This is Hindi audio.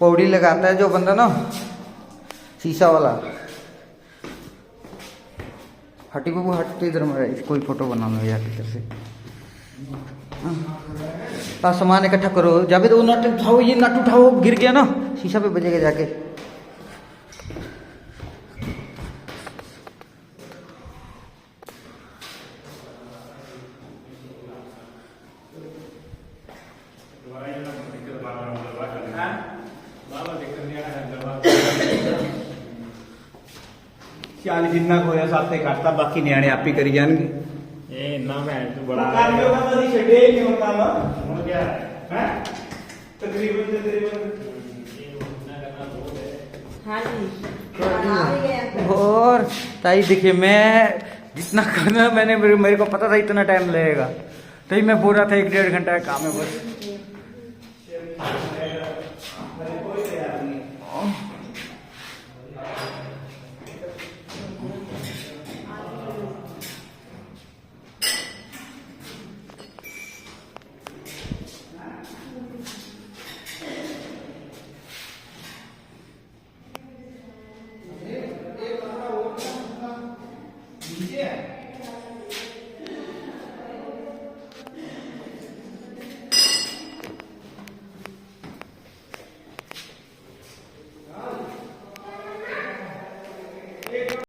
पौड़ी लगाता है जो बंदा ना, शीशा वाला। हटी बाबू हट, इधर मेरा कोई फोटो बना लो यार इधर से। सामान इकट्ठा करो, जावे तो नट उठाओ, ये नट उठाओ, गिर गया ना शीशा पे बजेगा जाके। चाल जिन्ना खोया साथे करता, बाकी न्याणे आप ही करी जाएंगे। ए ना मैं तो बड़ा कर लो ना, नहीं छड़े नहीं होता ना। हो गया है तकरीबन हाँ जी। और ताई देखिए, मैं जितना करना मैंने मेरे को पता था इतना टाइम लगेगा, तभी मैं बोल रहा था 1-1.5 घंटा का काम है बस।